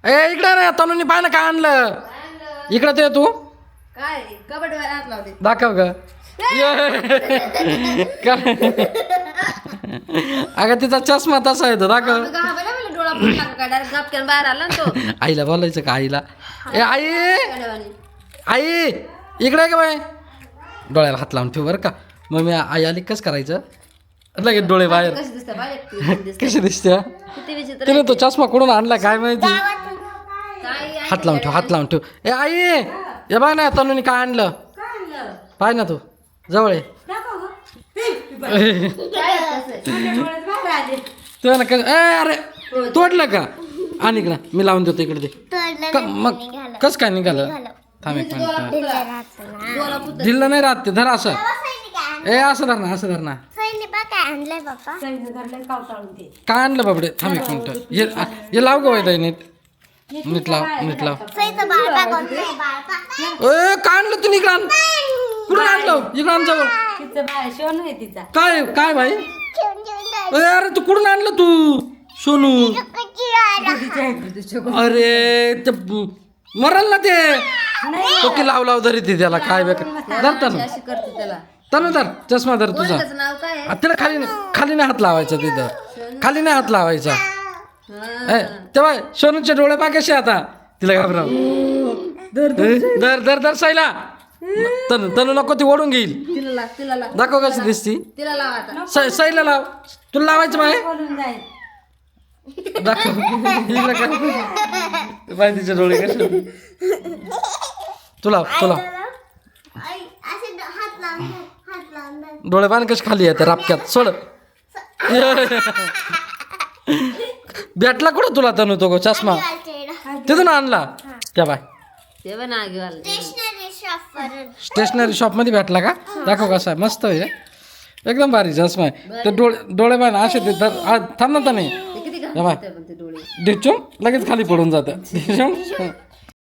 इकडे रे तनुनी पाय ना काय आणलं इकडे ते तू काय कबड्डी हात लावते दाखव ग अगं तिचा चष्मा तसा येतो दाखव डोळा फुटला का डायरेक्ट गपक्यान बाहेर आला ना तो आईला बोलायचं का आईला आई आई इकडे का बाई डोळ्याला हात लावून ठेव बरं का मग मी आई आली कसं करायचं लगेच डोळे बाहेर कशी दिसते बाहेर कशी दिसते किती विचित्र तिने तो चष्मा कुठून आणला काय माहिती काय हात लावून ठेव हात लावून ठेव ए आई हे बघ ना तनुनी काय आणलं पाय ना तू जवळ ये तू ना अरे तोडलं का आणि इकडं मी लावून देतो इकडे ते मग कसं काय निघालं थांब एक मिनिट दिलं नाही राहत ते धर असं ए असं धर ना असं धर ना काय आणलं बाबडे थांब एक मिनिट हे लाव गो वैदा नीट नीट लाव नीट लाव ए काय आणलं तू इकडं कुठून आणलं इकडं आण जवळ काय काय भाई अरे तू कुठून आणलं तू सोनू अरे ते मरल ना ते तो की लाव लाव धरी ती त्याला काय बेकार धर तनु धर चष्मा धर तुझा नाव काय तिला खाली खाली नाही हात लावायचा तिथं खाली नाही हात लावायचा तेव्हा सोनूचे डोळे पा कसे आता तिला घाबराव दर दर दर साईला तनु तनु नको ती ओढून घेईल तिला दाखव कशी दिसती तिला लाव आता साईला लाव तुला लावायचं बाय दाखव हिला काय बाय तिचे डोळे कसे तुला तुला डोळे पाणी कशी खाली येते रापक्यात सोड भेटला कुठं तुला तनु तो चष्मा तिथून आणला त्या बाय ते पण स्टेशनरी शॉप मध्ये भेटला का दाखव कसा आहे मस्त आहे एकदम भारी चष्मा आहे ते डोळे बाय ना असे ते थांब ना नाही किती बाय डोळे डिचून लगेच खाली पडून जातं